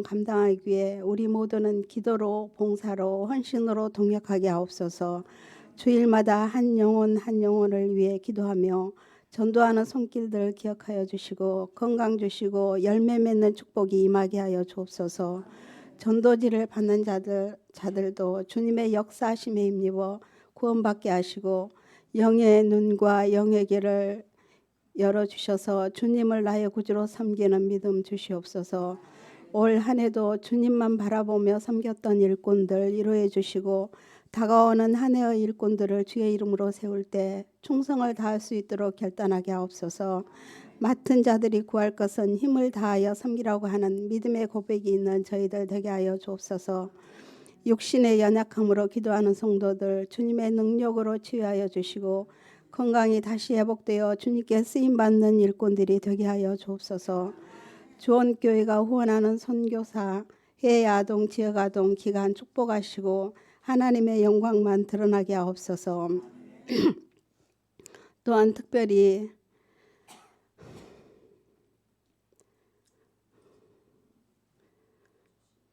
감당하기 위해 우리 모두는 기도로, 봉사로, 헌신으로 동역하게 하옵소서. 주일마다 한 영혼 한 영혼을 위해 기도하며 전도하는 손길들 기억하여 주시고 건강 주시고 열매 맺는 축복이 임하게 하여 주옵소서. 전도지를 받는 자들도 주님의 역사하심에 힘입어 구원받게 하시고 영의 눈과 영의 귀를 열어주셔서 주님을 나의 구주로 섬기는 믿음 주시옵소서. 올 한 해도 주님만 바라보며 섬겼던 일꾼들 위로해 주시고 다가오는 한 해의 일꾼들을 주의 이름으로 세울 때 충성을 다할 수 있도록 결단하게 하옵소서. 맡은 자들이 구할 것은 힘을 다하여 섬기라고 하는 믿음의 고백이 있는 저희들 되게 하여 주옵소서. 육신의 연약함으로 기도하는 성도들 주님의 능력으로 치유하여 주시고 건강이 다시 회복되어 주님께 쓰임받는 일꾼들이 되게 하여 주옵소서. 주원교회가 후원하는 선교사, 해외 아동, 지역 아동 기간 축복하시고 하나님의 영광만 드러나게 하옵소서. 또한 특별히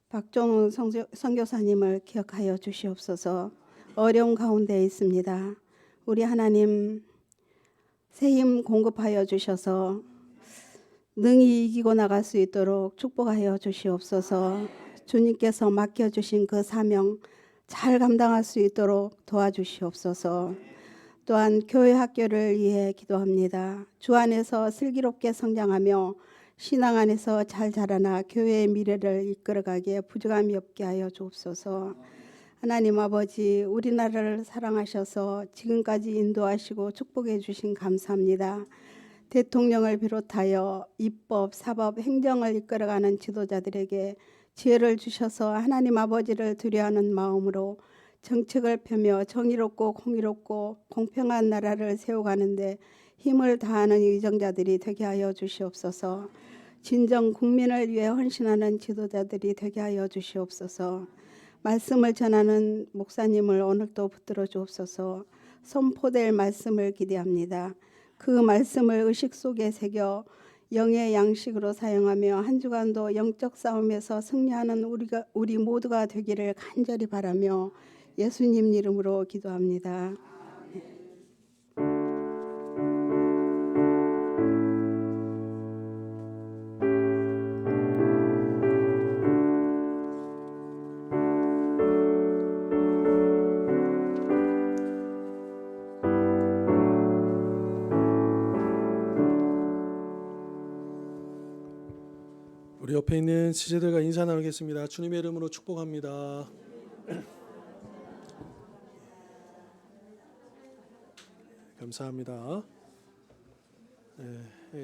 박종훈 선교사님을 기억하여 주시옵소서. 어려운 가운데 있습니다. 우리 하나님 새 힘 공급하여 주셔서 능히 이기고 나갈 수 있도록 축복하여 주시옵소서. 주님께서 맡겨주신 그 사명 잘 감당할 수 있도록 도와주시옵소서. 또한 교회 학교를 위해 기도합니다. 주 안에서 슬기롭게 성장하며 신앙 안에서 잘 자라나 교회의 미래를 이끌어가기에 부족함이 없게 하여 주옵소서. 하나님 아버지, 우리나라를 사랑하셔서 지금까지 인도하시고 축복해 주신 감사합니다. 대통령을 비롯하여 입법, 사법, 행정을 이끌어가는 지도자들에게 지혜를 주셔서 하나님 아버지를 두려워하는 마음으로 정책을 펴며 정의롭고 공의롭고 공평한 나라를 세워가는데 힘을 다하는 의정자들이 되게 하여 주시옵소서. 진정 국민을 위해 헌신하는 지도자들이 되게 하여 주시옵소서. 말씀을 전하는 목사님을 오늘도 붙들어 주옵소서. 선포될 말씀을 기대합니다. 그 말씀을 의식 속에 새겨 영의 양식으로 사용하며 한 주간도 영적 싸움에서 승리하는 우리 모두가 되기를 간절히 바라며 예수님 이름으로 기도합니다. 우리 옆에 있는 지체들과 인사 나누겠습니다. 주님의 이름으로 축복합니다. 감사합니다.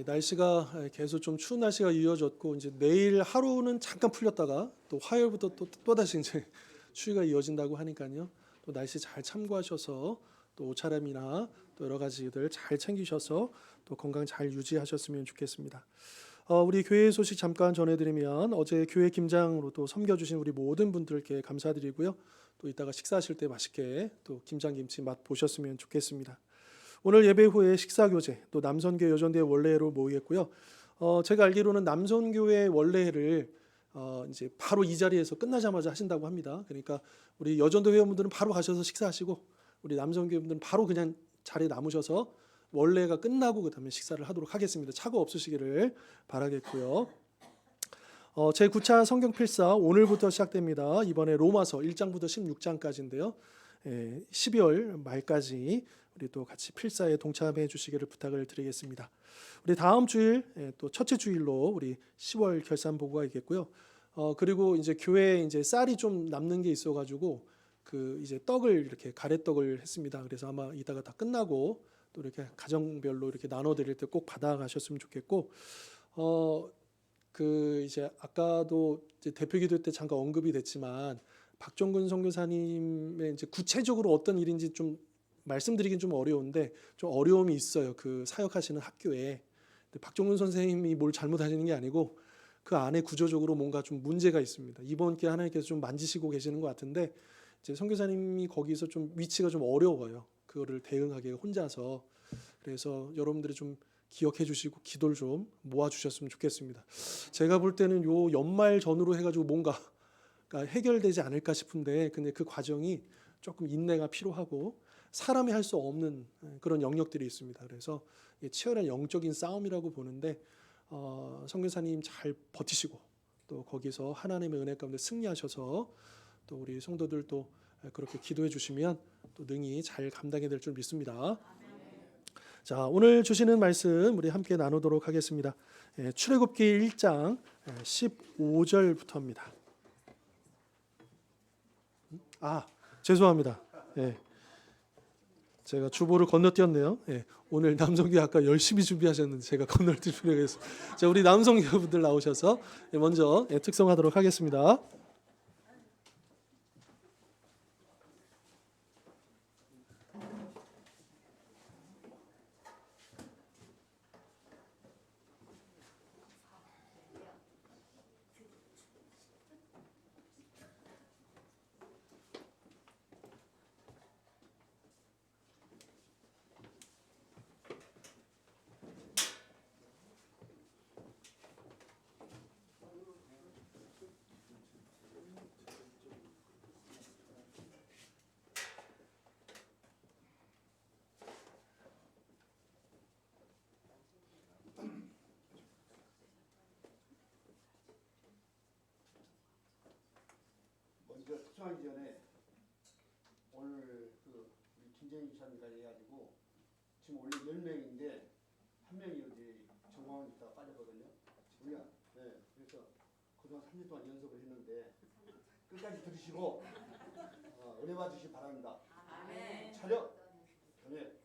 날씨가 계속 좀 추운 날씨가 이어졌고 이제 내일 하루는 잠깐 풀렸다가 또 화요일부터 또다시 이제 추위가 이어진다고 하니까요. 또 날씨 잘 참고하셔서 또 옷차림이나 또 여러 가지들 잘 챙기셔서 또 건강 잘 유지하셨으면 좋겠습니다. 우리 교회 소식 잠깐 전해드리면 어제 교회 김장으로 또 섬겨주신 우리 모든 분들께 감사드리고요. 또 이따가 식사하실 때 맛있게 또 김장김치 맛 보셨으면 좋겠습니다. 오늘 예배 후에 식사교제 또 남선교회 여전대 원례회로 모이겠고요. 제가 알기로는 남선교회 원례회를 이제 바로 이 자리에서 끝나자마자 하신다고 합니다. 그러니까 우리 여전도 회원분들은 바로 가셔서 식사하시고 우리 남선교회 분들은 바로 그냥 자리에 남으셔서 원래가 끝나고 그다음에 식사를 하도록 하겠습니다. 착오 없으시기를 바라겠고요. 제9차 성경 필사 오늘부터 시작됩니다. 이번에 로마서 1장부터 16장까지인데요. 12월 말까지 우리 또 같이 필사에 동참해 주시기를 부탁을 드리겠습니다. 우리 다음 주일 또 첫째 주일로 우리 10월 결산 보고가 있겠고요. 그리고 이제 교회에 이제 쌀이 좀 남는 게 있어가지고 그 이제 떡을 이렇게 가래떡을 했습니다. 그래서 아마 이따가 다 끝나고 또 이렇게 가정별로 이렇게 나눠드릴 때 꼭 받아가셨으면 좋겠고, 그 이제 아까도 이제 대표기도 때 잠깐 언급이 됐지만 박종근 선교사님의 이제 구체적으로 어떤 일인지 좀 말씀드리긴 좀 어려운데 좀 어려움이 있어요. 그 사역하시는 학교에. 근데 박종근 선생님이 뭘 잘못하시는 게 아니고 그 안에 구조적으로 뭔가 좀 문제가 있습니다. 이번 기회에 하나님께서 좀 만지시고 계시는 것 같은데 이제 선교사님이 거기서 좀 위치가 좀 어려워요. 그거를 대응하기 혼자서. 그래서 여러분들이 좀 기억해 주시고 기도를 좀 모아 주셨으면 좋겠습니다. 제가 볼 때는 요 연말 전후로 해가지고 뭔가 해결되지 않을까 싶은데, 근데 그 과정이 조금 인내가 필요하고 사람이 할 수 없는 그런 영역들이 있습니다. 그래서 치열한 영적인 싸움이라고 보는데, 선교사님 잘 버티시고 또 거기서 하나님의 은혜 가운데 승리하셔서 또 우리 성도들도 그렇게 기도해 주시면 또 능히 잘 감당이 될 줄 믿습니다. 자, 오늘 주시는 말씀 우리 함께 나누도록 하겠습니다. 출애굽기 1장 15절부터입니다. 죄송합니다. 제가 주보를 건너뛰었네요. 오늘 남성교회 아까 열심히 준비하셨는데 제가 건너뛸 필요가 있어요. 자, 우리 남성교회분들 나오셔서 먼저 특성하도록 하겠습니다. 먼저 특성하기 전에 오늘 우리 김재인 기사님까지 해가지고 지금 원래 10명인데 한 명이 어디 정황 있다가 빠졌거든요. 우리가 그래서 그동안 3년 동안 연습을 했는데 끝까지 들으시고 은혜 받으시기 바랍니다. 아멘. 차렷. 네.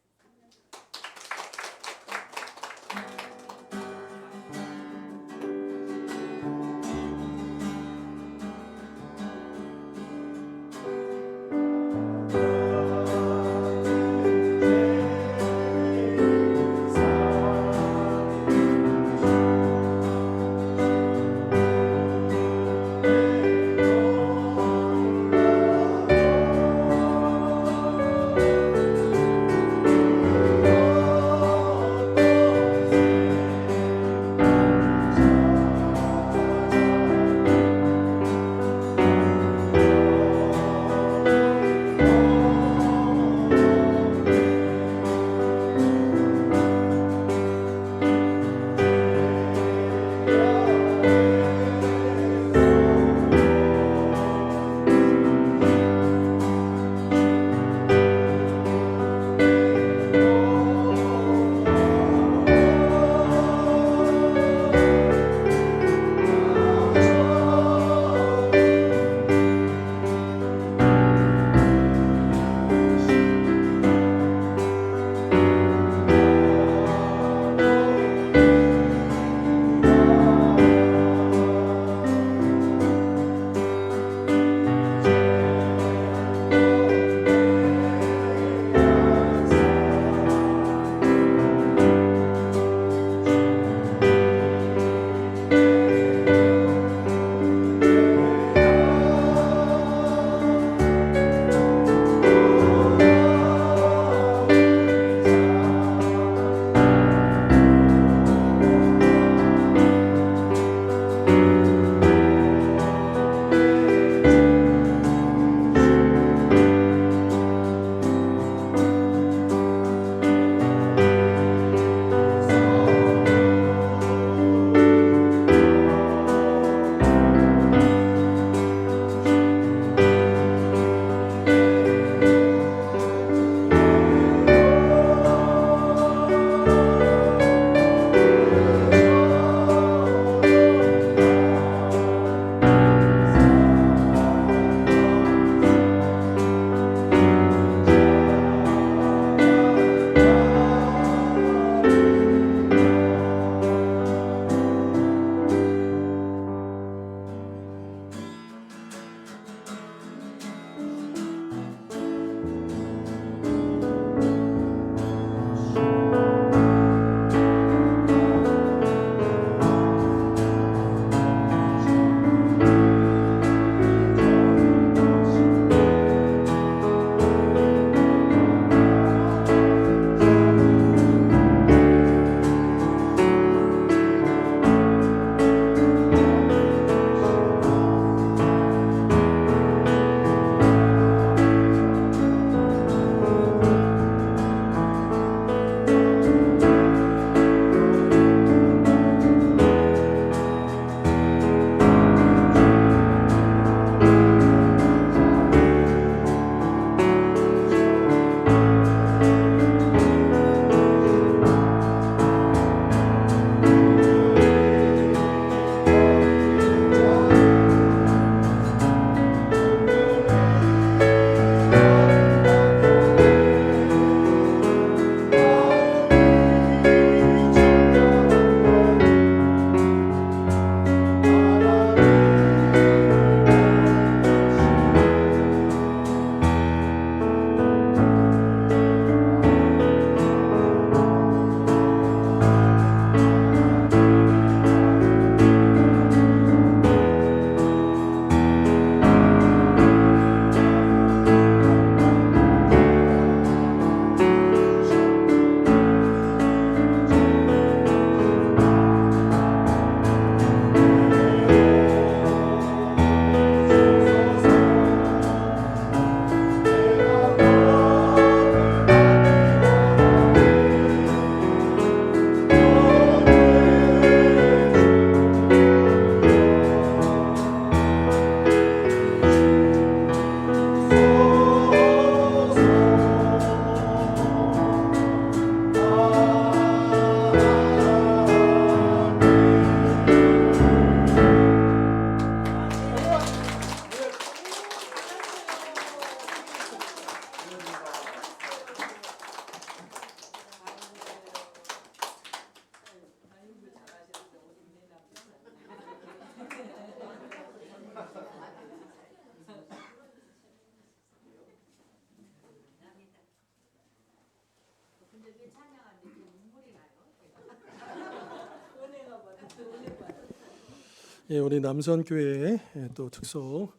예, 우리 남선교회 또 특소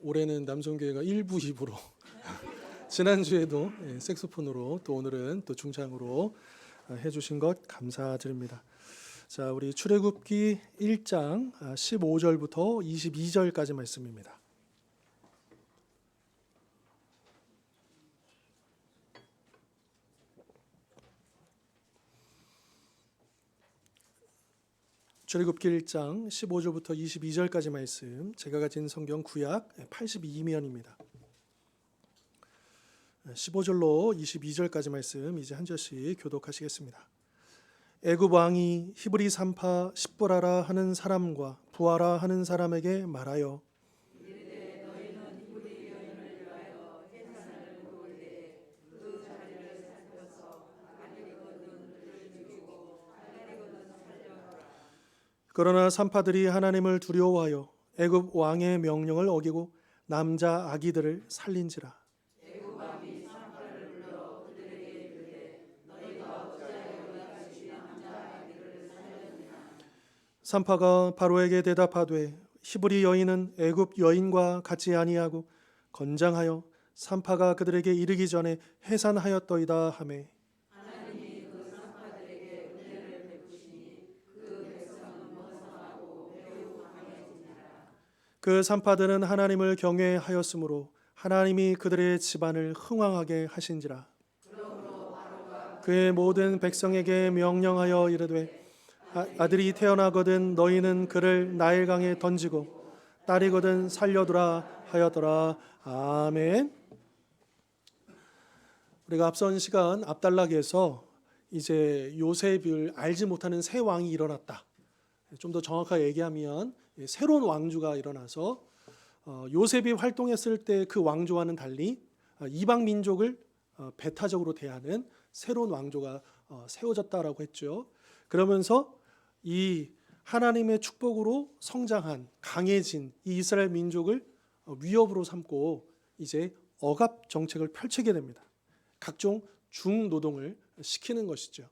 올해는 남선교회가 1부 2부로 지난주에도 색소폰으로 또 오늘은 또 중창으로 해주신 것 감사드립니다. 자, 우리 출애굽기 1장 15절부터 22절까지 말씀입니다. 출애굽기 1장 15절부터 22절까지 말씀, 제가 가진 성경 구약 82면입니다. 15절로 22절까지 말씀 이제 한 절씩 교독하시겠습니다. 애굽 왕이 히브리 산파 십보라라 하는 사람과 부하라 하는 사람에게 말하여 그러나 산파들이 하나님을 두려워하여 애굽 왕의 명령을 어기고 남자 아기들을 살린지라. 산파가 바로에게 대답하되 히브리 여인은 애굽 여인과 같지 아니하고 건장하여 산파가 그들에게 이르기 전에 해산하였더이다 하매 그 산파들은 하나님을 경외하였으므로 하나님이 그들의 집안을 흥왕하게 하신지라. 그의 모든 백성에게 명령하여 이르되 아들이 태어나거든 너희는 그를 나일강에 던지고 딸이거든 살려두라 하였더라. 아멘. 우리가 앞선 시간 압달락에서 이제 요셉을 알지 못하는 새 왕이 일어났다. 좀 더 정확하게 얘기하면 새로운 왕조가 일어나서 요셉이 활동했을 때 그 왕조와는 달리 이방 민족을 배타적으로 대하는 새로운 왕조가 세워졌다라고 했죠. 그러면서 이 하나님의 축복으로 성장한 강해진 이 이스라엘 민족을 위협으로 삼고 이제 억압 정책을 펼치게 됩니다. 각종 중노동을 시키는 것이죠.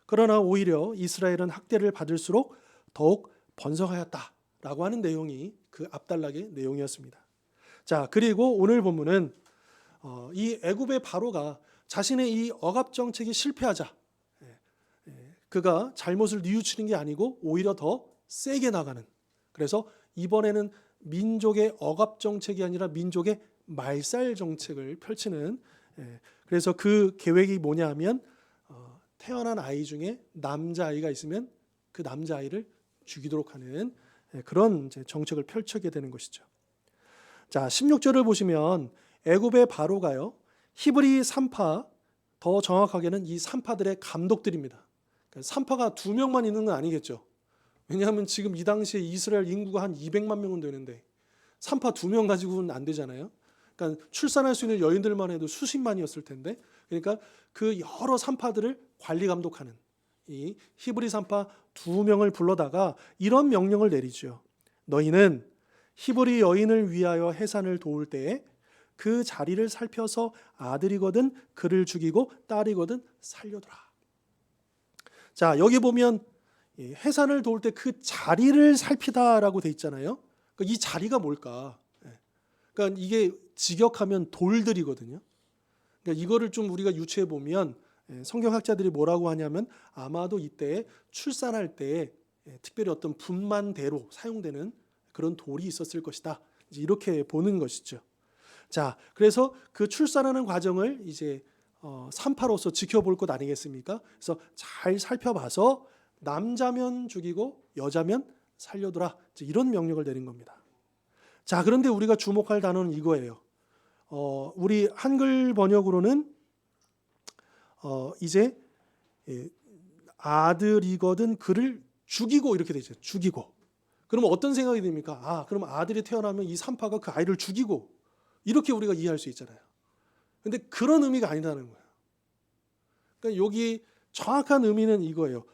그러나 오히려 이스라엘은 학대를 받을수록 더욱 번성하였다라고 하는 내용이 그 압달락의 내용이었습니다. 자, 그리고 오늘 본문은 이 애굽의 바로가 자신의 이 억압 정책이 실패하자 그가 잘못을 뉘우치는 게 아니고 오히려 더 세게 나가는, 그래서 이번에는 민족의 억압 정책이 아니라 민족의 말살 정책을 펼치는, 그래서 그 계획이 뭐냐 하면 태어난 아이 중에 남자아이가 있으면 그 남자아이를 죽이도록 하는 그런 이제 정책을 펼치게 되는 것이죠. 자, 16절을 보시면 애굽의 바로가요, 히브리 산파, 더 정확하게는 이 산파들의 감독들입니다. 그러니까 산파가 2명만 있는 건 아니겠죠. 왜냐하면 지금 이 당시에 이스라엘 인구가 한 200만 명은 되는데 산파 2명 가지고는 안 되잖아요. 그러니까 출산할 수 있는 여인들만 해도 수십만이었을 텐데, 그러니까 그 여러 산파들을 관리 감독하는 이 히브리 산파 2명을 불러다가 이런 명령을 내리죠. 너희는 히브리 여인을 위하여 해산을 도울 때에 그 자리를 살펴서 아들이거든 그를 죽이고 딸이거든 살려두라. 자, 여기 보면 해산을 도울 때 그 자리를 살피다라고 돼 있잖아요. 그러니까 이 자리가 뭘까? 그러니까 이게 직역하면 돌들이거든요. 그러니까 이거를 좀 우리가 유추해 보면 성경학자들이 뭐라고 하냐면 아마도 이때 출산할 때 특별히 어떤 분만대로 사용되는 그런 돌이 있었을 것이다. 이제 이렇게 보는 것이죠. 자, 그래서 그 출산하는 과정을 이제 산파로서 지켜볼 것 아니겠습니까? 그래서 잘 살펴봐서 남자면 죽이고 여자면 살려두라. 이런 명령을 내린 겁니다. 자, 그런데 우리가 주목할 단어는 이거예요. 우리 한글 번역으로는 이제 아들이거든 그를 죽이고 이렇게 되죠. 죽이고. 그러면 어떤 생각이 듭니까? 아, 그럼 아들이 태어나면 이 산파가 그 아이를 죽이고, 이렇게 우리가 이해할 수 있잖아요. 근데 그런 의미가 아니라는 거예요. 그러니까 여기 정확한 의미는 이거예요.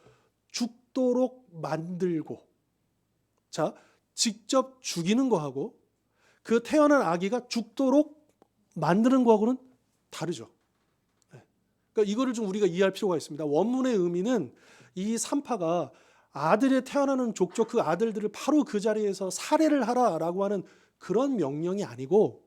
죽도록 만들고. 자, 직접 죽이는 거하고 그 태어난 아기가 죽도록 만드는 거하고는 다르죠. 그러니까 이거를 좀 우리가 이해할 필요가 있습니다. 원문의 의미는 이 산파가 아들이 태어나는 족족 그 아들들을 바로 그 자리에서 살해를 하라라고 하는 그런 명령이 아니고,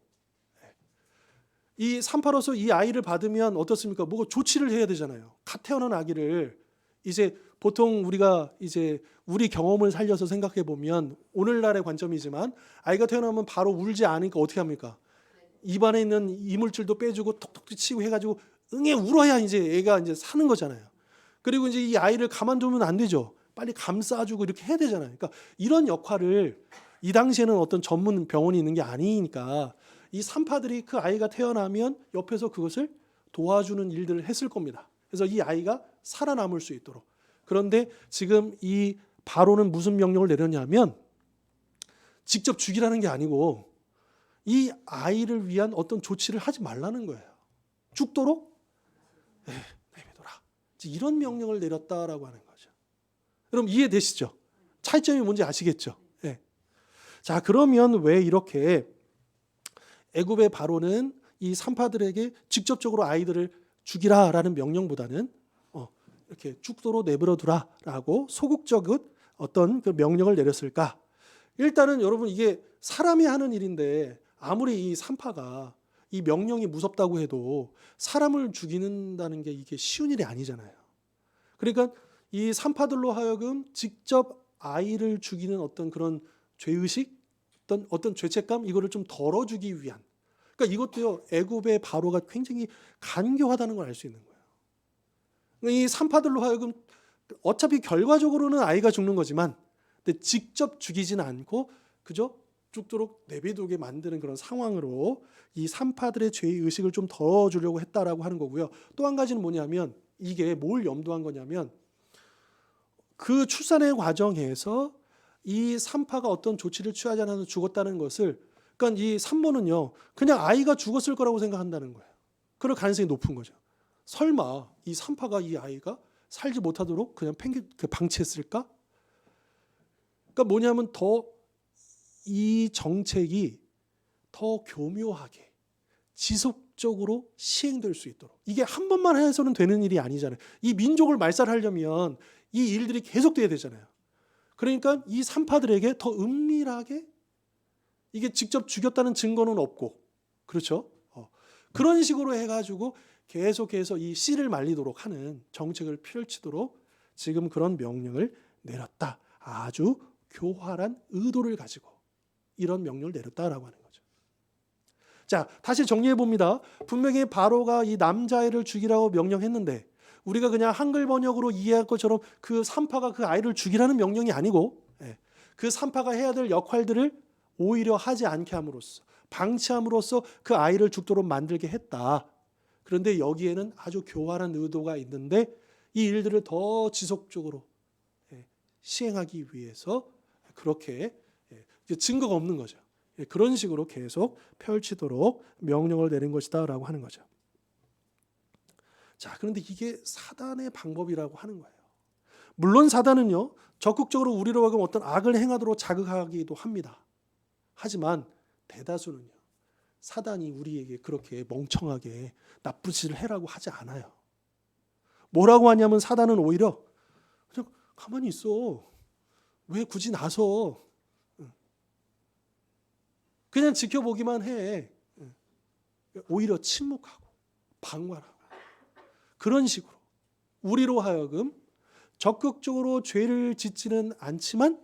이 산파로서 이 아이를 받으면 어떻습니까? 뭐 조치를 해야 되잖아요. 갓 태어난 아기를 이제 보통 우리가 이제 우리 경험을 살려서 생각해 보면 오늘날의 관점이지만 아이가 태어나면 바로 울지 않으니까 어떻게 합니까? 입안에 있는 이물질도 빼주고 톡톡 치고 해가지고 응애 울어야 이제 애가 이제 사는 거잖아요. 그리고 이제 이 아이를 가만두면 안 되죠. 빨리 감싸주고 이렇게 해야 되잖아요. 그러니까 이런 역할을 이 당시에는 어떤 전문 병원이 있는 게 아니니까 이 산파들이 그 아이가 태어나면 옆에서 그것을 도와주는 일들을 했을 겁니다. 그래서 이 아이가 살아남을 수 있도록. 그런데 지금 이 바로는 무슨 명령을 내렸냐면 직접 죽이라는 게 아니고 이 아이를 위한 어떤 조치를 하지 말라는 거예요. 죽도록 내비둬라. 이런 명령을 내렸다라고 하는 거죠. 여러분 이해되시죠? 차이점이 뭔지 아시겠죠? 네. 자, 그러면 왜 이렇게 애굽의 바로는 이 산파들에게 직접적으로 아이들을 죽이라라는 명령보다는 이렇게 죽도록 내버려두라라고 소극적인 어떤 그 명령을 내렸을까? 일단은 여러분 이게 사람이 하는 일인데 아무리 이 산파가 이 명령이 무섭다고 해도 사람을 죽이는다는 게 이게 쉬운 일이 아니잖아요. 그러니까 이 산파들로 하여금 직접 아이를 죽이는 어떤 그런 죄의식, 어떤 죄책감 이거를 좀 덜어주기 위한. 그러니까 이것도요 애굽의 바로가 굉장히 간교하다는 걸 알 수 있는 거예요. 이 산파들로 하여금 어차피 결과적으로는 아이가 죽는 거지만, 근데 직접 죽이지는 않고 그저 죽도록 내비두게 만드는 그런 상황으로 이 산파들의 죄의 의식을 좀 덜어주려고 했다라고 하는 거고요. 또 한 가지는 뭐냐면 이게 뭘 염두한 거냐면 그 출산의 과정에서 이 산파가 어떤 조치를 취하지 않아서 죽었다는 것을, 그러니까 이 산모는요 그냥 아이가 죽었을 거라고 생각한다는 거예요. 그럴 가능성이 높은 거죠. 설마 이 산파가 이 아이가 살지 못하도록 그냥 방치했을까? 그러니까 뭐냐면 더 이 정책이 더 교묘하게 지속적으로 시행될 수 있도록. 이게 한 번만 해서는 되는 일이 아니잖아요. 이 민족을 말살하려면 이 일들이 계속돼야 되잖아요. 그러니까 이 산파들에게 더 은밀하게, 이게 직접 죽였다는 증거는 없고, 그렇죠? 그런 식으로 해가지고 계속해서 이 씨를 말리도록 하는 정책을 펼치도록 지금 그런 명령을 내렸다. 아주 교활한 의도를 가지고 이런 명령을 내렸다라고 하는 거죠. 자, 다시 정리해 봅니다. 분명히 바로가 이 남자애를 죽이라고 명령했는데 우리가 그냥 한글 번역으로 이해할 것처럼 그 산파가 그 아이를 죽이라는 명령이 아니고 그 산파가 해야 될 역할들을 오히려 하지 않게 함으로써, 방치함으로써 그 아이를 죽도록 만들게 했다. 그런데 여기에는 아주 교활한 의도가 있는데 이 일들을 더 지속적으로 시행하기 위해서 그렇게 증거가 없는 거죠. 그런 식으로 계속 펼치도록 명령을 내린 것이다라고 하는 거죠. 자, 그런데 이게 사단의 방법이라고 하는 거예요. 물론 사단은요 적극적으로 우리로 하여금 어떤 악을 행하도록 자극하기도 합니다. 하지만 대다수는요 사단이 우리에게 그렇게 멍청하게 나쁜 짓을 해라고 하지 않아요. 뭐라고 하냐면 사단은 오히려 그냥 가만히 있어. 왜 굳이 나서 그냥 지켜보기만 해. 오히려 침묵하고 방관하고 그런 식으로 우리로 하여금 적극적으로 죄를 짓지는 않지만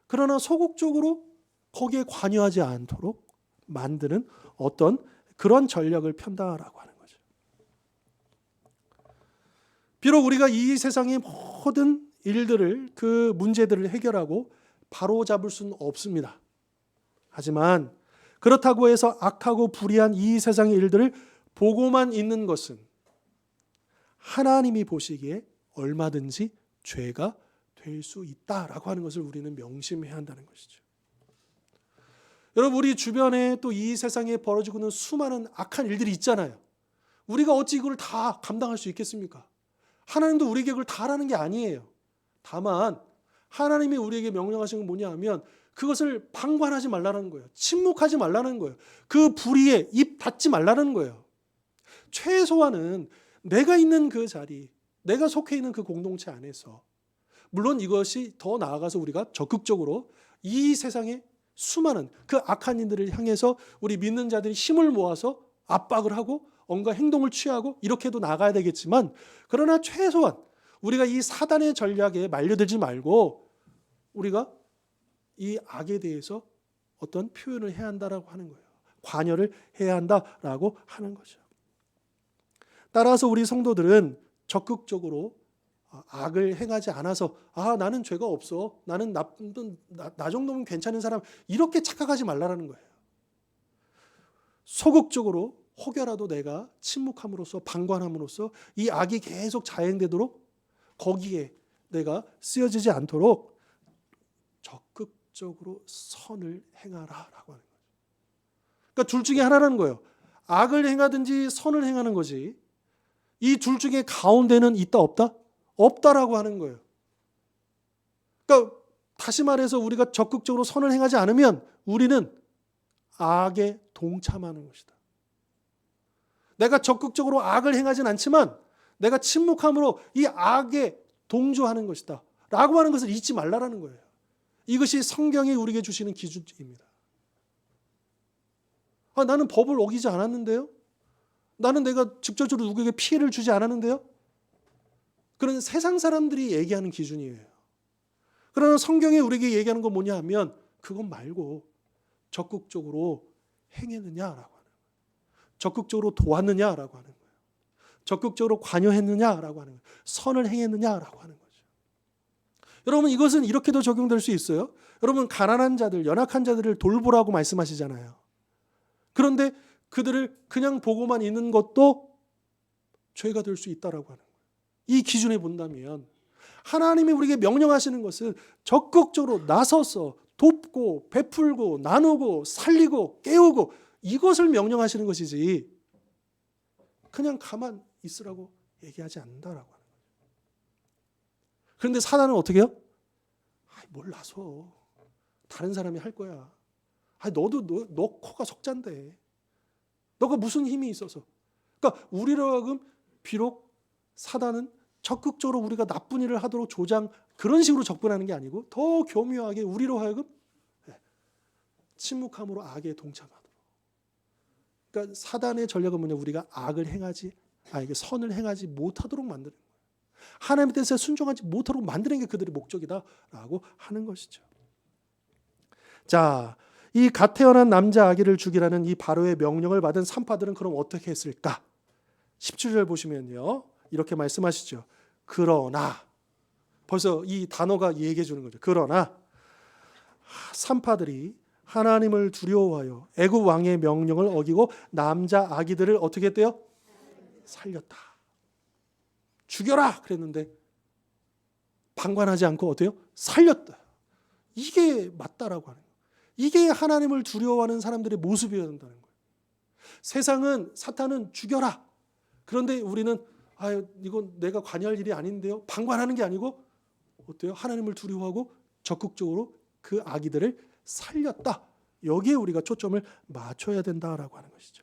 그러나 소극적으로 거기에 관여하지 않도록 만드는 어떤 그런 전략을 편다라고 하는 거죠. 비록 우리가 이 세상의 모든 일들을, 그 문제들을 해결하고 바로잡을 수는 없습니다. 하지만 그렇다고 해서 악하고 불의한 이 세상의 일들을 보고만 있는 것은 하나님이 보시기에 얼마든지 죄가 될 수 있다라고 하는 것을 우리는 명심해야 한다는 것이죠. 여러분 우리 주변에 또 이 세상에 벌어지고 있는 수많은 악한 일들이 있잖아요. 우리가 어찌 이걸 다 감당할 수 있겠습니까? 하나님도 우리에게 그걸 다 하라는 게 아니에요. 다만 하나님이 우리에게 명령하신 건 뭐냐 하면 그것을 방관하지 말라는 거예요. 침묵하지 말라는 거예요. 그 불의에 입 닫지 말라는 거예요. 최소한은 내가 있는 그 자리, 내가 속해 있는 그 공동체 안에서 물론 이것이 더 나아가서 우리가 적극적으로 이 세상에 수많은 그 악한 인들을 향해서 우리 믿는 자들이 힘을 모아서 압박을 하고 온갖 행동을 취하고 이렇게도 나가야 되겠지만, 그러나 최소한 우리가 이 사단의 전략에 말려들지 말고 우리가 이 악에 대해서 어떤 표현을 해야 한다라고 하는 거예요. 관여를 해야 한다라고 하는 거죠. 따라서 우리 성도들은 적극적으로 악을 행하지 않아서 나는 죄가 없어, 나는 나 정도면 괜찮은 사람, 이렇게 착각하지 말라라는 거예요. 소극적으로 혹여라도 내가 침묵함으로써 방관함으로써 이 악이 계속 자행되도록 거기에 내가 쓰여지지 않도록 적극적으로 선을 행하라라고 하는 거죠. 그러니까 둘 중에 하나라는 거예요. 악을 행하든지 선을 행하는 거지. 이 둘 중에 가운데는 있다 없다? 없다라고 하는 거예요. 그러니까 다시 말해서 우리가 적극적으로 선을 행하지 않으면 우리는 악에 동참하는 것이다. 내가 적극적으로 악을 행하진 않지만 내가 침묵함으로 이 악에 동조하는 것이다 라고 하는 것을 잊지 말라라는 거예요. 이것이 성경이 우리에게 주시는 기준입니다. 나는 법을 어기지 않았는데요? 나는 내가 직접적으로 누구에게 피해를 주지 않았는데요? 그런 세상 사람들이 얘기하는 기준이에요. 그러나 성경이 우리에게 얘기하는 건 뭐냐 하면 그것 말고 적극적으로 행했느냐라고 하는 거예요. 적극적으로 도왔느냐라고 하는 거예요. 적극적으로 관여했느냐라고 하는 거예요. 선을 행했느냐라고 하는 거죠. 여러분, 이것은 이렇게도 적용될 수 있어요. 여러분, 가난한 자들, 연약한 자들을 돌보라고 말씀하시잖아요. 그런데 그들을 그냥 보고만 있는 것도 죄가 될 수 있다라고 하는 거예요. 이 기준에 본다면 하나님이 우리에게 명령하시는 것은 적극적으로 나서서 돕고 베풀고 나누고 살리고 깨우고 이것을 명령하시는 것이지 그냥 가만 있으라고 얘기하지 않는다라고 하는 거예요. 그런데 사단은 어떻게 해요? 몰라서 다른 사람이 할 거야. 너도 너 코가 석잔데 너가 무슨 힘이 있어서. 그러니까 우리로 하여금 비록 사단은 적극적으로 우리가 나쁜 일을 하도록 그런 식으로 접근하는 게 아니고 더 교묘하게 우리로 하여금 침묵함으로 악에 동참하도록. 그러니까 사단의 전략은 뭐냐? 우리가 선을 행하지 못하도록 만드는 거예요. 하나님의 뜻에 순종하지 못하도록 만드는 게 그들의 목적이다라고 하는 것이죠. 자, 이 갓 태어난 남자 아기를 죽이라는 이 바로의 명령을 받은 산파들은 그럼 어떻게 했을까? 17절 보시면요. 이렇게 말씀하시죠. 그러나, 벌써 이 단어가 얘기해 주는 거죠. 그러나 산파들이 하나님을 두려워하여 애굽 왕의 명령을 어기고 남자 아기들을 어떻게 했대요? 살렸다. 죽여라 그랬는데 방관하지 않고 어때요? 살렸다. 이게 맞다라고 하는 거예요. 이게 하나님을 두려워하는 사람들의 모습이어야 된다는 거예요. 세상은, 사탄은 죽여라. 그런데 우리는 이건 내가 관여할 일이 아닌데요. 방관하는 게 아니고 어때요? 하나님을 두려워하고 적극적으로 그 아기들을 살렸다. 여기에 우리가 초점을 맞춰야 된다라고 하는 것이죠.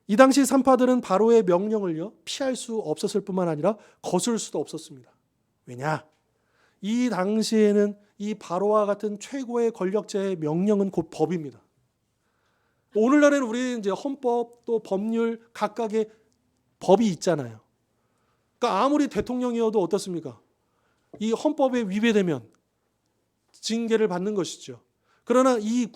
이 당시 산파들은 바로의 명령을요 피할 수 없었을 뿐만 아니라 거스를 수도 없었습니다. 왜냐? 이 당시에는 이 바로와 같은 최고의 권력자의 명령은 곧 법입니다. 오늘날에는 우리 이제 헌법 또 법률 각각의 법이 있잖아요. 그러니까 아무리 대통령이어도 어떻습니까? 이 헌법에 위배되면 징계를 받는 것이죠. 그러나 이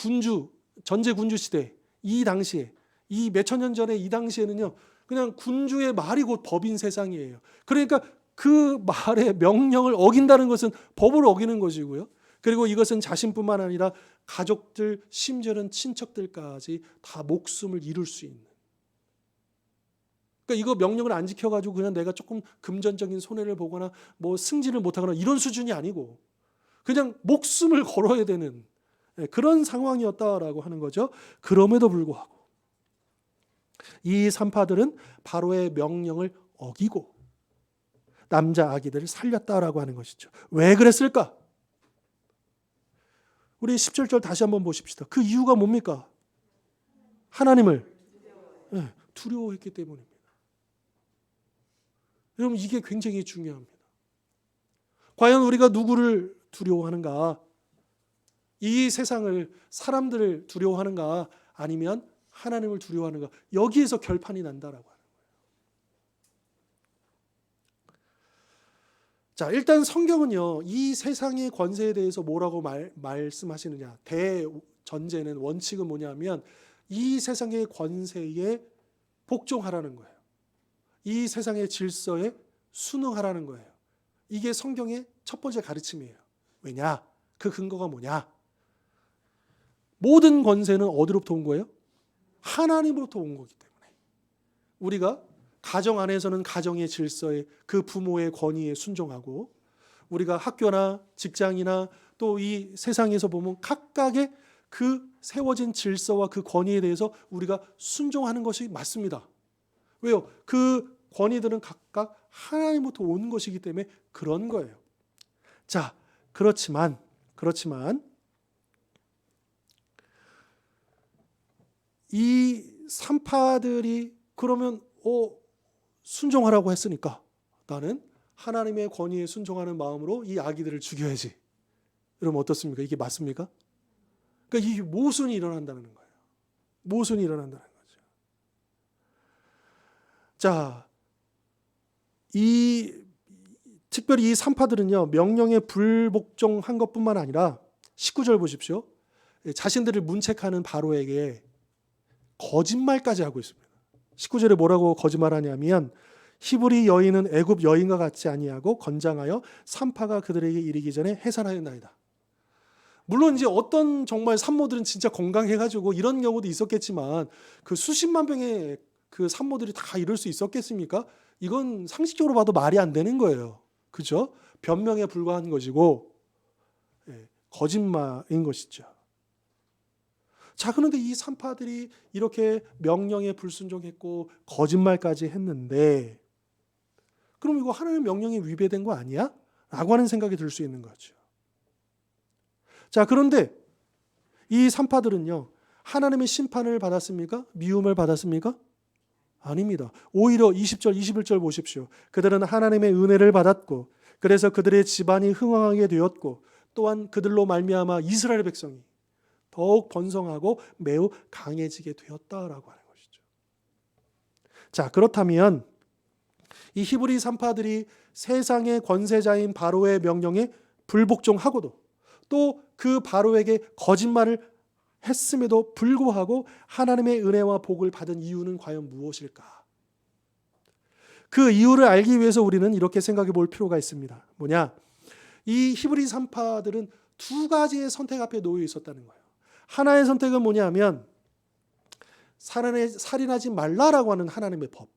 전제 군주 시대 이 당시에 이 몇천 년 전에 이 당시에는요 그냥 군주의 말이 곧 법인 세상이에요. 그러니까 그 말의 명령을 어긴다는 것은 법을 어기는 것이고요. 그리고 이것은 자신뿐만 아니라 가족들, 심지어는 친척들까지 다 목숨을 잃을 수 있는. 그러니까 이거 명령을 안 지켜가지고 그냥 내가 조금 금전적인 손해를 보거나 뭐 승진을 못하거나 이런 수준이 아니고 그냥 목숨을 걸어야 되는 그런 상황이었다라고 하는 거죠. 그럼에도 불구하고 이 산파들은 바로의 명령을 어기고 남자 아기들을 살렸다라고 하는 것이죠. 왜 그랬을까? 우리 17절 다시 한번 보십시다. 그 이유가 뭡니까? 하나님을 두려워했기 때문입니다. 여러분 이게 굉장히 중요합니다. 과연 우리가 누구를 두려워하는가? 이 세상을, 사람들을 두려워하는가? 아니면 하나님을 두려워하는가? 여기에서 결판이 난다라고 하는 거예요. 자, 일단 성경은요, 이 세상의 권세에 대해서 뭐라고 말씀하시느냐? 대전제는, 원칙은 뭐냐면 이 세상의 권세에 복종하라는 거예요. 이 세상의 질서에 순응하라는 거예요. 이게 성경의 첫 번째 가르침이에요. 왜냐? 그 근거가 뭐냐? 모든 권세는 어디로부터 온 거예요? 하나님으로부터 온 거기 때문에. 우리가 가정 안에서는 가정의 질서에, 그 부모의 권위에 순종하고, 우리가 학교나 직장이나 또 이 세상에서 보면 각각의 그 세워진 질서와 그 권위에 대해서 우리가 순종하는 것이 맞습니다. 왜요? 그 권위들은 각각 하나님부터 온 것이기 때문에 그런 거예요. 자, 그렇지만 이 산파들이 그러면 순종하라고 했으니까 나는 하나님의 권위에 순종하는 마음으로 이 아기들을 죽여야지. 여러분 어떻습니까? 이게 맞습니까? 그러니까 이 모순이 일어난다는 거예요. 모순이 일어난다는 거죠. 자, 특별히 이 산파들은요, 명령에 불복종한 것뿐만 아니라 19절 보십시오. 자신들을 문책하는 바로에게 거짓말까지 하고 있습니다. 19절에 뭐라고 거짓말하냐면 히브리 여인은 애굽 여인과 같지 아니하고 건장하여 산파가 그들에게 이르기 전에 해산하였나이다. 물론 이제 어떤 정말 산모들은 진짜 건강해가지고 이런 경우도 있었겠지만 그 수십만 병의 그 산모들이 다 이럴 수 있었겠습니까? 이건 상식적으로 봐도 말이 안 되는 거예요. 그죠? 변명에 불과한 것이고 거짓말인 것이죠. 자, 그런데 이 산파들이 이렇게 명령에 불순종했고 거짓말까지 했는데 그럼 이거 하나님의 명령에 위배된 거 아니야? 라고 하는 생각이 들 수 있는 거죠. 자, 그런데 이 산파들은요, 하나님의 심판을 받았습니까? 미움을 받았습니까? 아닙니다. 오히려 20절, 21절 보십시오. 그들은 하나님의 은혜를 받았고 그래서 그들의 집안이 흥왕하게 되었고 또한 그들로 말미암아 이스라엘 백성이 더욱 번성하고 매우 강해지게 되었다라고 하는 것이죠. 자, 그렇다면 이 히브리 산파들이 세상의 권세자인 바로의 명령에 불복종하고도 또 그 바로에게 거짓말을 했음에도 불구하고 하나님의 은혜와 복을 받은 이유는 과연 무엇일까? 그 이유를 알기 위해서 우리는 이렇게 생각해 볼 필요가 있습니다. 뭐냐? 이 히브리 산파들은 두 가지의 선택 앞에 놓여 있었다는 거예요. 하나의 선택은 뭐냐면 살인하지 말라라고 하는 하나님의 법.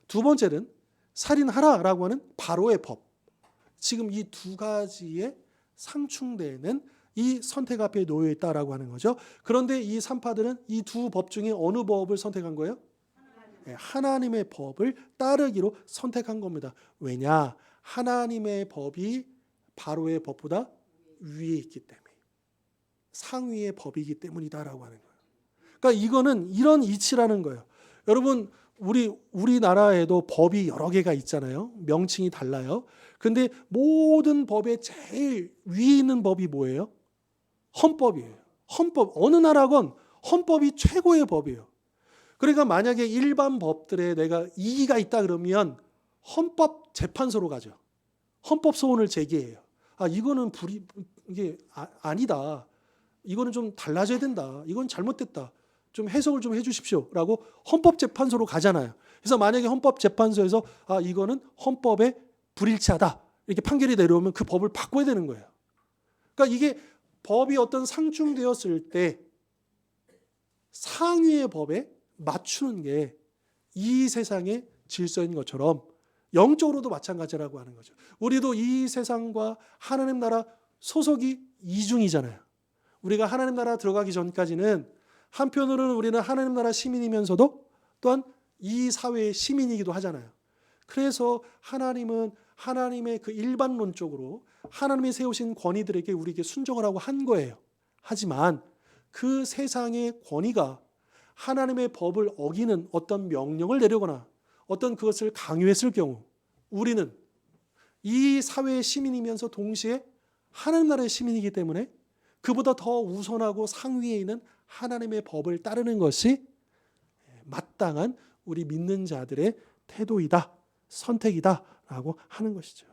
두 번째는 살인하라라고 하는 바로의 법. 지금 이 두 가지에 상충되는 이 선택 앞에 놓여 있다라고 하는 거죠. 그런데 이 산파들은 이 두 법 중에 어느 법을 선택한 거예요? 하나님의 법을 따르기로 선택한 겁니다. 왜냐? 하나님의 법이 바로의 법보다 위에 있기 때문에. 상위의 법이기 때문이다라고 하는 거예요. 그러니까 이거는 이런 이치라는 거예요. 여러분, 우리나라에도 법이 여러 개가 있잖아요. 명칭이 달라요. 근데 모든 법의 제일 위에 있는 법이 뭐예요? 헌법이에요. 헌법. 어느 나라건 헌법이 최고의 법이에요. 그러니까 만약에 일반 법들에 내가 이의가 있다 그러면 헌법재판소로 가죠. 헌법 소원을 제기해요. 이거는 이게 아니다. 이거는 좀 달라져야 된다. 이건 잘못됐다. 좀 해석을 좀 해주십시오. 라고 헌법재판소로 가잖아요. 그래서 만약에 헌법재판소에서 이거는 헌법에 불일치하다. 이렇게 판결이 내려오면 그 법을 바꿔야 되는 거예요. 그러니까 이게 법이 어떤 상충되었을 때 상위의 법에 맞추는 게 이 세상의 질서인 것처럼 영적으로도 마찬가지라고 하는 거죠. 우리도 이 세상과 하나님 나라 소속이 이중이잖아요. 우리가 하나님 나라 들어가기 전까지는 한편으로는 우리는 하나님 나라 시민이면서도 또한 이 사회의 시민이기도 하잖아요. 그래서 하나님은 하나님의 그 일반론적으로 하나님이 세우신 권위들에게 우리에게 순종을 하고 한 거예요. 하지만 그 세상의 권위가 하나님의 법을 어기는 어떤 명령을 내려거나 어떤 그것을 강요했을 경우 우리는 이 사회의 시민이면서 동시에 하나님 나라의 시민이기 때문에 그보다 더 우선하고 상위에 있는 하나님의 법을 따르는 것이 마땅한 우리 믿는 자들의 태도이다, 선택이다라고 하는 것이죠.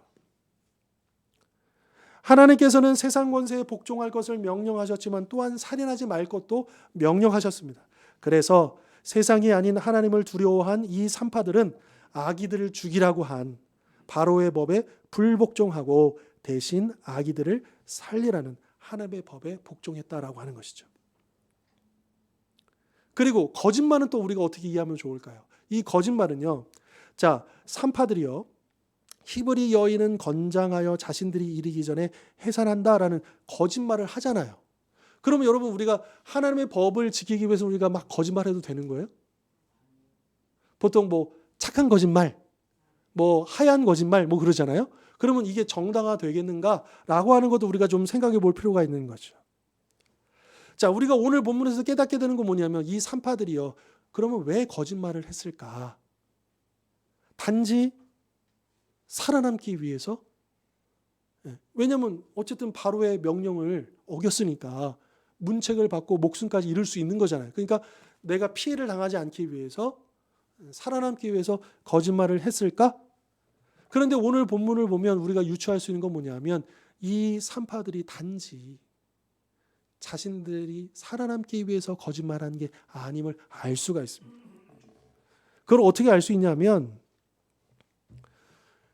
하나님께서는 세상 권세에 복종할 것을 명령하셨지만 또한 살인하지 말 것도 명령하셨습니다. 그래서 세상이 아닌 하나님을 두려워한 이 산파들은 아기들을 죽이라고 한 바로의 법에 불복종하고 대신 아기들을 살리라는 하나님의 법에 복종했다라고 하는 것이죠. 그리고 거짓말은 또 우리가 어떻게 이해하면 좋을까요? 이 거짓말은요. 자, 산파들이요. 히브리 여인은 건장하여 자신들이 이르기 전에 해산한다라는 거짓말을 하잖아요. 그러면 여러분 우리가 하나님의 법을 지키기 위해서 우리가 막 거짓말해도 되는 거예요? 보통 뭐 착한 거짓말, 뭐 하얀 거짓말 뭐 그러잖아요. 그러면 이게 정당화 되겠는가라고 하는 것도 우리가 좀 생각해 볼 필요가 있는 거죠. 자, 우리가 오늘 본문에서 깨닫게 되는 건 뭐냐면 이 산파들이요. 그러면 왜 거짓말을 했을까? 단지 살아남기 위해서? 왜냐하면 어쨌든 바로의 명령을 어겼으니까 문책을 받고 목숨까지 잃을 수 있는 거잖아요. 그러니까 내가 피해를 당하지 않기 위해서 살아남기 위해서 거짓말을 했을까? 그런데 오늘 본문을 보면 우리가 유추할 수 있는 건 뭐냐면 이 산파들이 단지 자신들이 살아남기 위해서 거짓말한 게 아님을 알 수가 있습니다. 그걸 어떻게 알 수 있냐면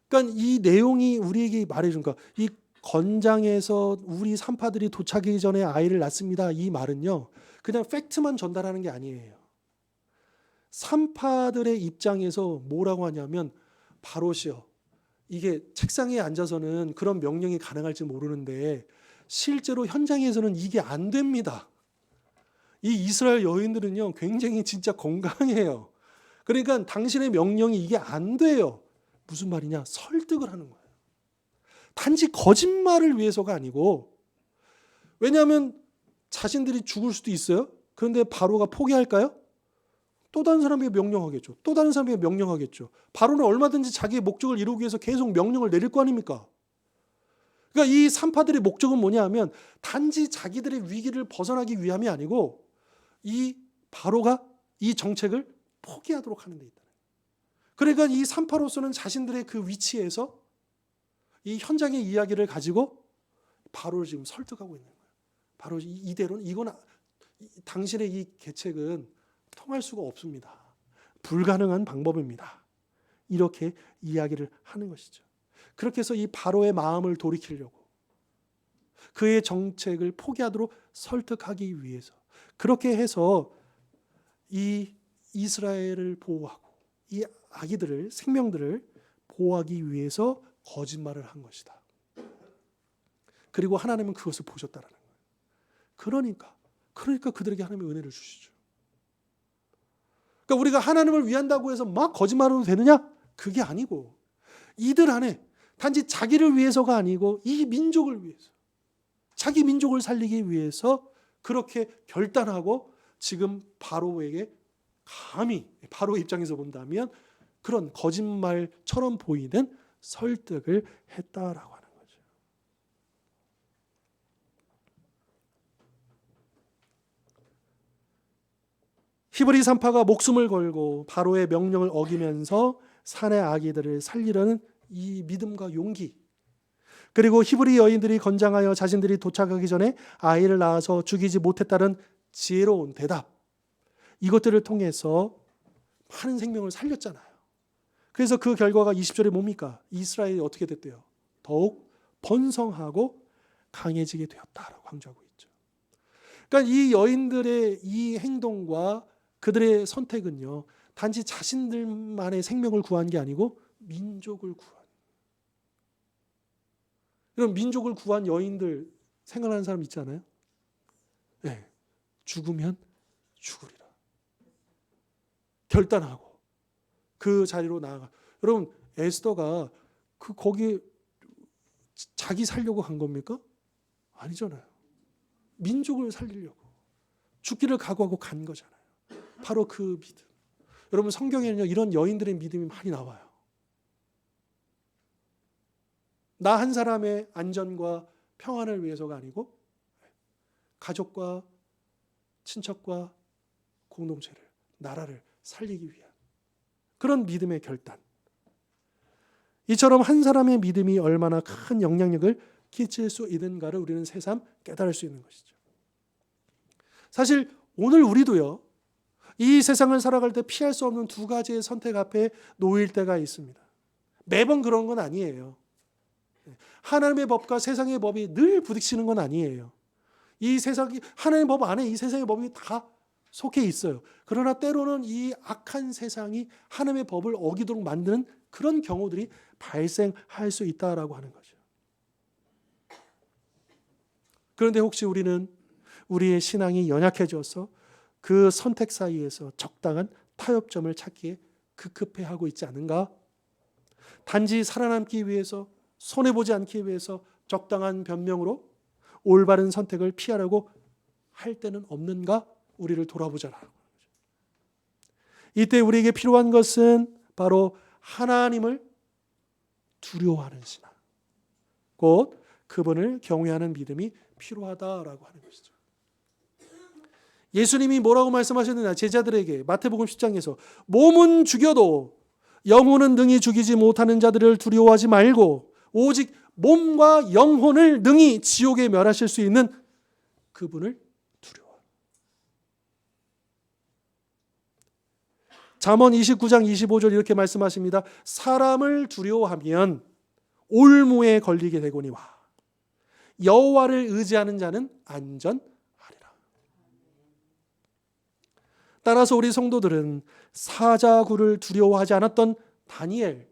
그러니까 이 내용이 우리에게 말해준 거, 이 건장에서 우리 산파들이 도착하기 전에 아이를 낳습니다. 이 말은요, 그냥 팩트만 전달하는 게 아니에요. 산파들의 입장에서 뭐라고 하냐면 바로시여, 이게 책상에 앉아서는 그런 명령이 가능할지 모르는데 실제로 현장에서는 이게 안 됩니다. 이 이스라엘 여인들은요, 굉장히 진짜 건강해요. 그러니까 당신의 명령이 이게 안 돼요. 무슨 말이냐? 설득을 하는 거예요. 단지 거짓말을 위해서가 아니고, 왜냐하면 자신들이 죽을 수도 있어요. 그런데 바로가 포기할까요? 또 다른 사람에게 명령하겠죠. 또 다른 사람에게 명령하겠죠. 바로는 얼마든지 자기의 목적을 이루기 위해서 계속 명령을 내릴 거 아닙니까? 그러니까 이 산파들의 목적은 뭐냐 하면 단지 자기들의 위기를 벗어나기 위함이 아니고 이 바로가 이 정책을 포기하도록 하는 데 있다. 그러니까 이 산파로서는 자신들의 그 위치에서 이 현장의 이야기를 가지고 바로를 지금 설득하고 있는 거예요. 바로 이대로는 이건 당신의 이 계책은 통할 수가 없습니다. 불가능한 방법입니다. 이렇게 이야기를 하는 것이죠. 그렇게 해서 이 바로의 마음을 돌이키려고 그의 정책을 포기하도록 설득하기 위해서 그렇게 해서 이 이스라엘을 보호하고 이 아기들을 생명들을 보호하기 위해서 거짓말을 한 것이다. 그리고 하나님은 그것을 보셨다라는 거예요. 그러니까 그들에게 하나님의 은혜를 주시죠. 그러니까 우리가 하나님을 위한다고 해서 막 거짓말해도 되느냐? 그게 아니고 이들 안에 단지 자기를 위해서가 아니고 이 민족을 위해서 자기 민족을 살리기 위해서 그렇게 결단하고 지금 바로에게 감히 바로 입장에서 본다면 그런 거짓말처럼 보이는 설득을 했다라고 하는 거죠. 히브리 산파가 목숨을 걸고 바로의 명령을 어기면서 산의 아기들을 살리려는 이 믿음과 용기, 그리고 히브리 여인들이 건장하여 자신들이 도착하기 전에 아이를 낳아서 죽이지 못했다는 지혜로운 대답, 이것들을 통해서 많은 생명을 살렸잖아요. 그래서 그 결과가 20절에 뭡니까? 이스라엘이 어떻게 됐대요? 더욱 번성하고 강해지게 되었다라고 강조하고 있죠. 그러니까 이 여인들의 이 행동과 그들의 선택은요, 단지 자신들만의 생명을 구한 게 아니고 민족을 구한. 이런 민족을 구한 여인들 생각하는 사람 있지 않아요? 네. 죽으면 죽으리라. 결단하고 그 자리로 나아가. 여러분, 에스더가 거기 자기 살려고 간 겁니까? 아니잖아요. 민족을 살리려고 죽기를 각오하고 간 거잖아요. 바로 그 믿음. 여러분, 성경에는요 이런 여인들의 믿음이 많이 나와요. 나 한 사람의 안전과 평안을 위해서가 아니고 가족과 친척과 공동체를, 나라를 살리기 위한 그런 믿음의 결단. 이처럼 한 사람의 믿음이 얼마나 큰 영향력을 끼칠 수 있는가를 우리는 새삼 깨달을 수 있는 것이죠. 사실 오늘 우리도요, 이 세상을 살아갈 때 피할 수 없는 두 가지의 선택 앞에 놓일 때가 있습니다. 매번 그런 건 아니에요. 하나님의 법과 세상의 법이 늘 부딪히는 건 아니에요. 이 세상이, 하나님의 법 안에 이 세상의 법이 다 속해 있어요. 그러나 때로는 이 악한 세상이 하나님의 법을 어기도록 만드는 그런 경우들이 발생할 수 있다라고 하는 거죠. 그런데 혹시 우리는 우리의 신앙이 연약해져서 그 선택 사이에서 적당한 타협점을 찾기에 급급해하고 있지 않은가? 단지 살아남기 위해서, 손해보지 않기 위해서 적당한 변명으로 올바른 선택을 피하려고 할 때는 없는가? 우리를 돌아보자라는 거죠. 이때 우리에게 필요한 것은 바로 하나님을 두려워하는 신앙, 곧 그분을 경외하는 믿음이 필요하다라고 하는 것이죠. 예수님이 뭐라고 말씀하셨느냐? 제자들에게 마태복음 10장에서 몸은 죽여도 영혼은 능히 죽이지 못하는 자들을 두려워하지 말고 오직 몸과 영혼을 능히 지옥에 멸하실 수 있는 그분을 두려워하라. 잠언 29장 25절 이렇게 말씀하십니다. 사람을 두려워하면 올무에 걸리게 되거니와 여호와를 의지하는 자는 안전하리라. 따라서 우리 성도들은 사자굴을 두려워하지 않았던 다니엘,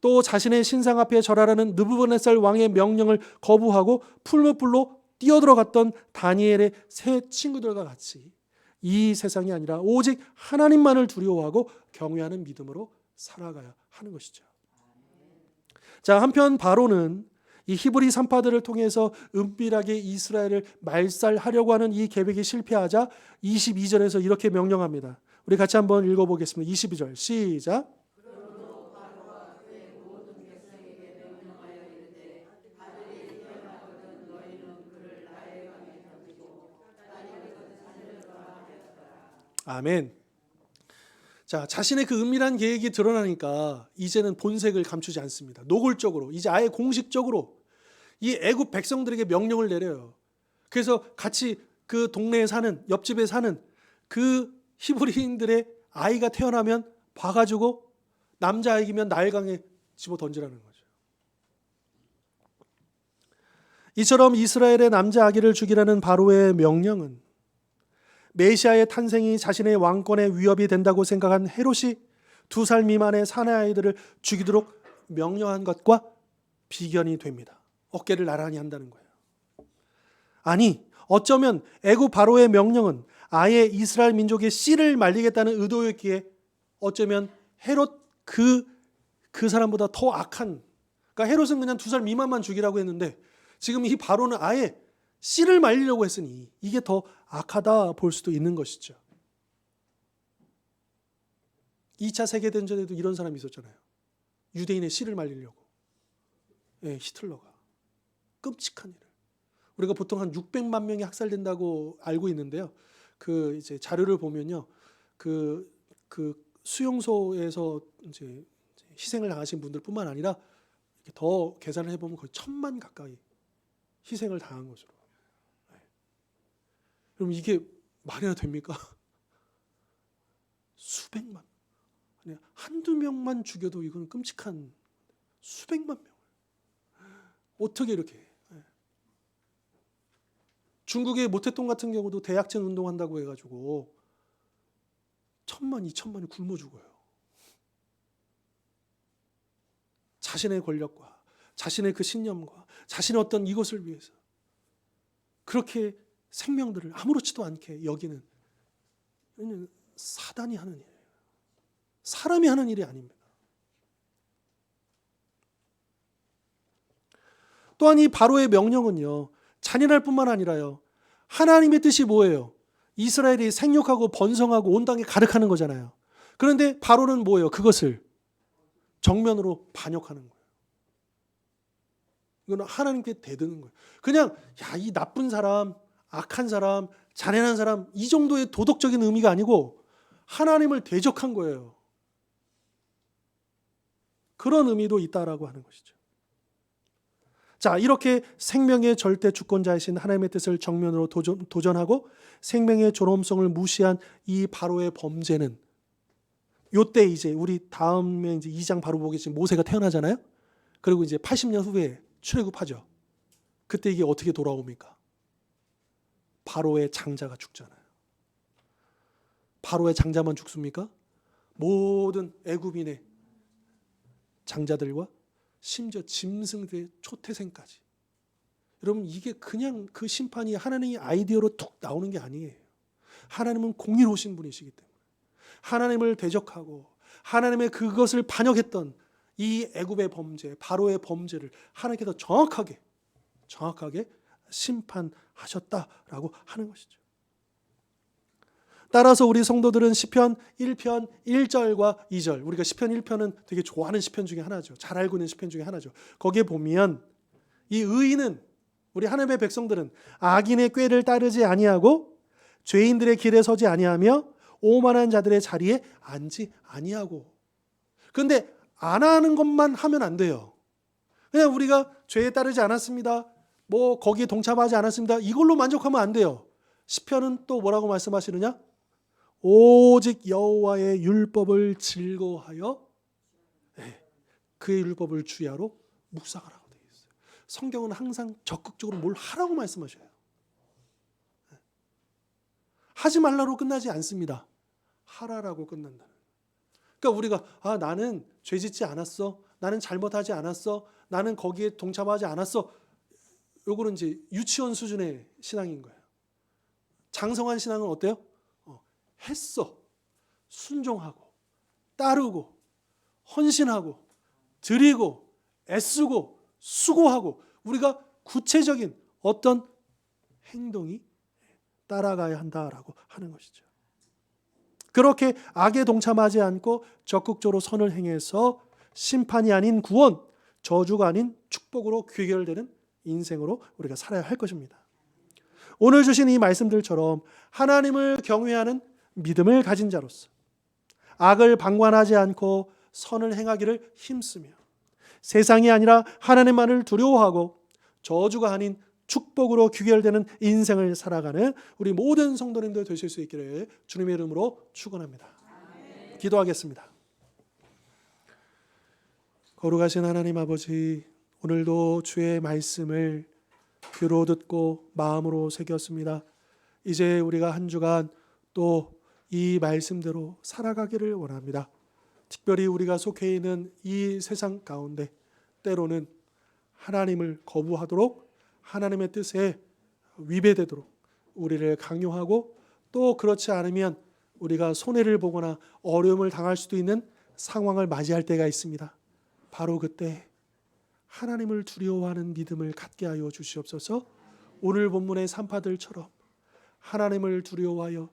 또 자신의 신상 앞에 절하라는 느부갓네살 왕의 명령을 거부하고 풀무불로 뛰어들어갔던 다니엘의 세 친구들과 같이 이 세상이 아니라 오직 하나님만을 두려워하고 경외하는 믿음으로 살아가야 하는 것이죠. 자, 한편 바로는 이 히브리 산파들을 통해서 은밀하게 이스라엘을 말살하려고 하는 이 계획이 실패하자 22절에서 이렇게 명령합니다. 우리 같이 한번 읽어보겠습니다. 22절 시작. 아멘. 자, 자신의 그 은밀한 계획이 드러나니까 이제는 본색을 감추지 않습니다. 노골적으로, 이제 아예 공식적으로 이 애굽 백성들에게 명령을 내려요. 그래서 같이 그 동네에 사는, 옆집에 사는 그 히브리인들의 아이가 태어나면 봐가지고 남자아이면 나일강에 집어 던지라는 거죠. 이처럼 이스라엘의 남자 아기를 죽이라는 바로의 명령은 메시아의 탄생이 자신의 왕권의 위협이 된다고 생각한 헤롯이 2살 미만의 사내아이들을 죽이도록 명령한 것과 비견이 됩니다. 어깨를 나란히 한다는 거예요. 아니, 어쩌면 애굽 바로의 명령은 아예 이스라엘 민족의 씨를 말리겠다는 의도였기에 어쩌면 헤롯 그 사람보다 더 악한, 그러니까 헤롯은 그냥 2살 미만만 죽이라고 했는데 지금 이 바로는 아예 씨를 말리려고 했으니 이게 더 악하다 볼 수도 있는 것이죠. 2차 세계대전에도 이런 사람이 있었잖아요. 유대인의 씨를 말리려고. 예, 히틀러가. 끔찍한 일을. 우리가 보통 한 600만 명이 학살된다고 알고 있는데요. 그 이제 자료를 보면요. 그 수용소에서 이제 희생을 당하신 분들뿐만 아니라 이렇게 더 계산을 해보면 거의 1000만 가까이 희생을 당한 것으로. 그럼 이게 말이나 됩니까? 수백만. 아니, 한두 명만 죽여도 이건 끔찍한 수백만 명을. 어떻게 이렇게 해? 중국의 모태동 같은 경우도 대약전 운동한다고 해가지고 1000만, 2000만이 굶어 죽어요. 자신의 권력과 자신의 그 신념과 자신의 어떤 이것을 위해서 그렇게 생명들을 아무렇지도 않게 여기는 사단이 하는 일이에요. 사람이 하는 일이 아닙니다. 또한 이 바로의 명령은요, 잔인할 뿐만 아니라요, 하나님의 뜻이 뭐예요? 이스라엘이 생육하고 번성하고 온 땅에 가득하는 거잖아요. 그런데 바로는 뭐예요? 그것을 정면으로 반역하는 거예요. 이거는 하나님께 대드는 거예요. 그냥 야, 이 나쁜 사람, 악한 사람, 잔인한 사람 이 정도의 도덕적인 의미가 아니고 하나님을 대적한 거예요. 그런 의미도 있다라고 하는 것이죠. 자, 이렇게 생명의 절대 주권자이신 하나님의 뜻을 정면으로 도전하고 생명의 존엄성을 무시한 이 바로의 범죄는 요때 이제 우리 다음에 이제 2장 바로 보겠지만 모세가 태어나잖아요. 그리고 이제 80년 후에 출애굽하죠. 그때 이게 어떻게 돌아옵니까? 바로의 장자가 죽잖아요. 바로의 장자만 죽습니까? 모든 애굽인의 장자들과 심지어 짐승들의 초태생까지. 여러분, 이게 그냥 그 심판이 하나님의 아이디어로 툭 나오는 게 아니에요. 하나님은 공의로우신 분이시기 때문에 하나님을 대적하고 하나님의 그것을 반역했던 이 애굽의 범죄, 바로의 범죄를 하나님께서 정확하게 심판하셨다라고 하는 것이죠. 따라서 우리 성도들은 시편 1편 1절과 2절, 우리가 시편 1편은 되게 좋아하는 시편 중에 하나죠. 잘 알고 있는 시편 중에 하나죠. 거기에 보면 이 의인은, 우리 하나님의 백성들은 악인의 꾀를 따르지 아니하고 죄인들의 길에 서지 아니하며 오만한 자들의 자리에 앉지 아니하고. 그런데 안 하는 것만 하면 안 돼요. 그냥 우리가 죄에 따르지 않았습니다, 뭐 거기에 동참하지 않았습니다, 이걸로 만족하면 안 돼요. 시편은 또 뭐라고 말씀하시느냐? 오직 여호와의 율법을 즐거워하여 그의 율법을 주야로 묵상하라고 되어 있어요. 성경은 항상 적극적으로 뭘 하라고 말씀하셔요. 하지 말라로 끝나지 않습니다. 하라라고 끝난다. 그러니까 우리가 나는 죄짓지 않았어, 나는 잘못하지 않았어, 나는 거기에 동참하지 않았어, 요거는 이제 유치원 수준의 신앙인 거예요. 장성한 신앙은 어때요? 했어, 순종하고 따르고 헌신하고 드리고 애쓰고 수고하고 우리가 구체적인 어떤 행동이 따라가야 한다라고 하는 것이죠. 그렇게 악에 동참하지 않고 적극적으로 선을 행해서 심판이 아닌 구원, 저주가 아닌 축복으로 귀결되는 인생으로 우리가 살아야 할 것입니다. 오늘 주신 이 말씀들처럼 하나님을 경외하는 믿음을 가진 자로서 악을 방관하지 않고 선을 행하기를 힘쓰며 세상이 아니라 하나님만을 두려워하고 저주가 아닌 축복으로 귀결되는 인생을 살아가는 우리 모든 성도님들 되실 수 있기를 주님의 이름으로 축원합니다. 기도하겠습니다. 거룩하신 하나님 아버지, 오늘도 주의 말씀을 귀로 듣고 마음으로 새겼습니다. 이제 우리가 한 주간 또 이 말씀대로 살아가기를 원합니다. 특별히 우리가 속해 있는 이 세상 가운데 때로는 하나님을 거부하도록 하나님의 뜻에 위배되도록 우리를 강요하고 또 그렇지 않으면 우리가 손해를 보거나 어려움을 당할 수도 있는 상황을 맞이할 때가 있습니다. 바로 그때 하나님을 두려워하는 믿음을 갖게 하여 주시옵소서. 오늘 본문의 산파들처럼 하나님을 두려워하여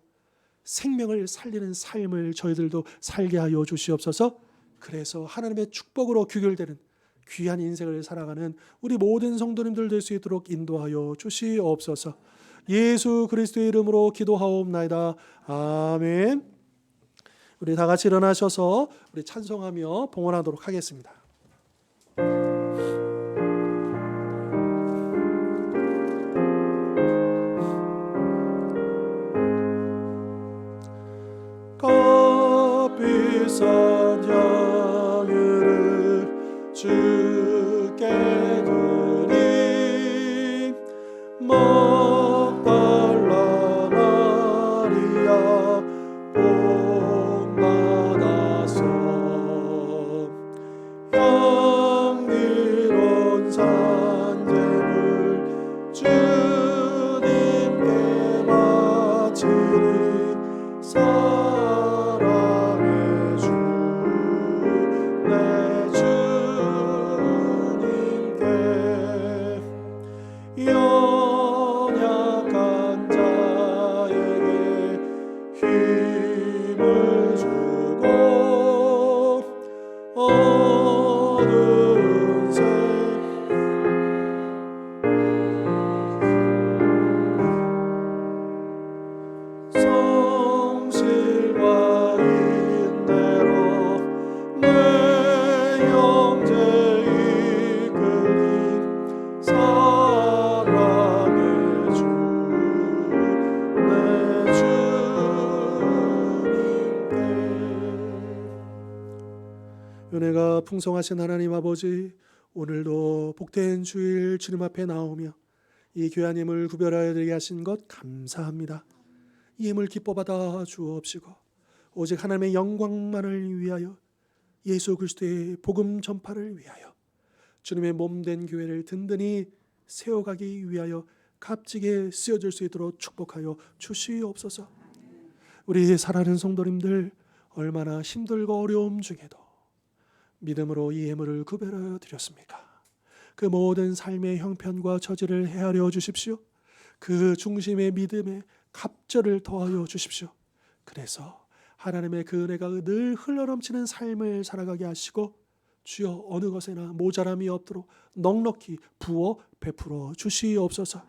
생명을 살리는 삶을 저희들도 살게 하여 주시옵소서. 그래서 하나님의 축복으로 귀결되는 귀한 인생을 살아가는 우리 모든 성도님들 될 수 있도록 인도하여 주시옵소서. 예수 그리스도의 이름으로 기도하옵나이다. 아멘. 우리 다 같이 일어나셔서 우리 찬송하며 봉헌하도록 하겠습니다. 값비싼 양을 주께 드리 magdala 마리아 복 받아서 향기로운 산재물 주님께 바치리. 사랑의 주 내 주님께 연약한 자에게 힘을 주고 어두운 은혜가 풍성하신 하나님 아버지, 오늘도 복된 주일 주님 앞에 나오며 이 교회님을 구별하여 드리게 하신 것 감사합니다. 이 힘을 기뻐 받아 주옵시고 오직 하나님의 영광만을 위하여 예수 그리스도의 복음 전파를 위하여 주님의 몸된 교회를 든든히 세워가기 위하여 값지게 쓰여질 수 있도록 축복하여 주시옵소서. 우리 사랑하는 성도님들 얼마나 힘들고 어려움 중에도 믿음으로 이 예물을 구별하여 드렸습니까? 그 모든 삶의 형편과 처지를 헤아려 주십시오. 그 중심의 믿음에 갑절을 더하여 주십시오. 그래서 하나님의 그 은혜가 늘 흘러넘치는 삶을 살아가게 하시고 주여 어느 것에나 모자람이 없도록 넉넉히 부어 베풀어 주시옵소서.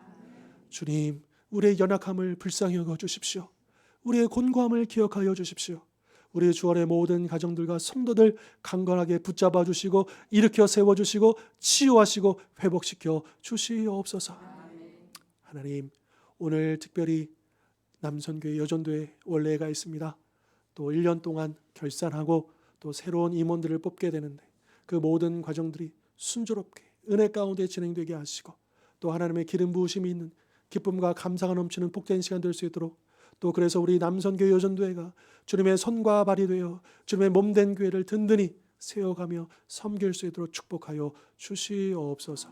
주님, 우리의 연약함을 불쌍히 여겨 주십시오. 우리의 곤고함을 기억하여 주십시오. 우리 주원의 모든 가정들과 성도들 강건하게 붙잡아 주시고 일으켜 세워 주시고 치유하시고 회복시켜 주시옵소서. 하나님, 오늘 특별히 남선교회 여전도에 원례가 있습니다. 또 1년 동안 결산하고 또 새로운 임원들을 뽑게 되는데 그 모든 과정들이 순조롭게 은혜 가운데 진행되게 하시고 또 하나님의 기름 부으심이 있는 기쁨과 감사가 넘치는 복된 시간 될 수 있도록 또 그래서 우리 남선교회 여전도회가 주님의 손과 발이 되어 주님의 몸된 교회를 든든히 세워가며 섬길 수 있도록 축복하여 주시옵소서.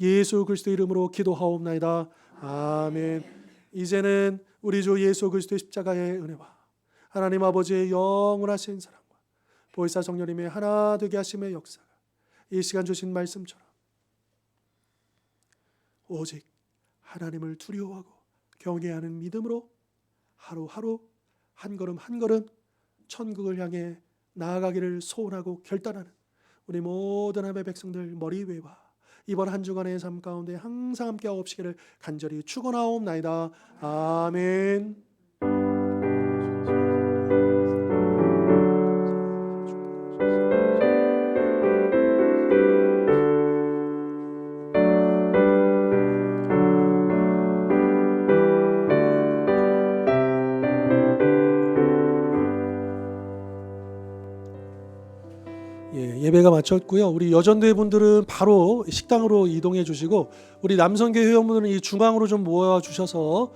예수 그리스도 이름으로 기도하옵나이다. 아멘. 이제는 우리 주 예수 그리스도의 십자가의 은혜와 하나님 아버지의 영원하신 사랑과 보혜사 성령님의 하나 되게 하심의 역사가 이 시간 주신 말씀처럼 오직 하나님을 두려워하고 경외하는 믿음으로 하루하루 한 걸음 한 걸음 천국을 향해 나아가기를 소원하고 결단하는 우리 모든 하나님의 백성들 머리 위와 이번 한 주간의 삶 가운데 항상 함께 하옵시기를 간절히 축원하옵나이다. 아멘. 예배가 마쳤고요. 우리 여전도회 분들은 바로 식당으로 이동해 주시고 우리 남선교회 회원분들은 이 중앙으로 좀 모여 주셔서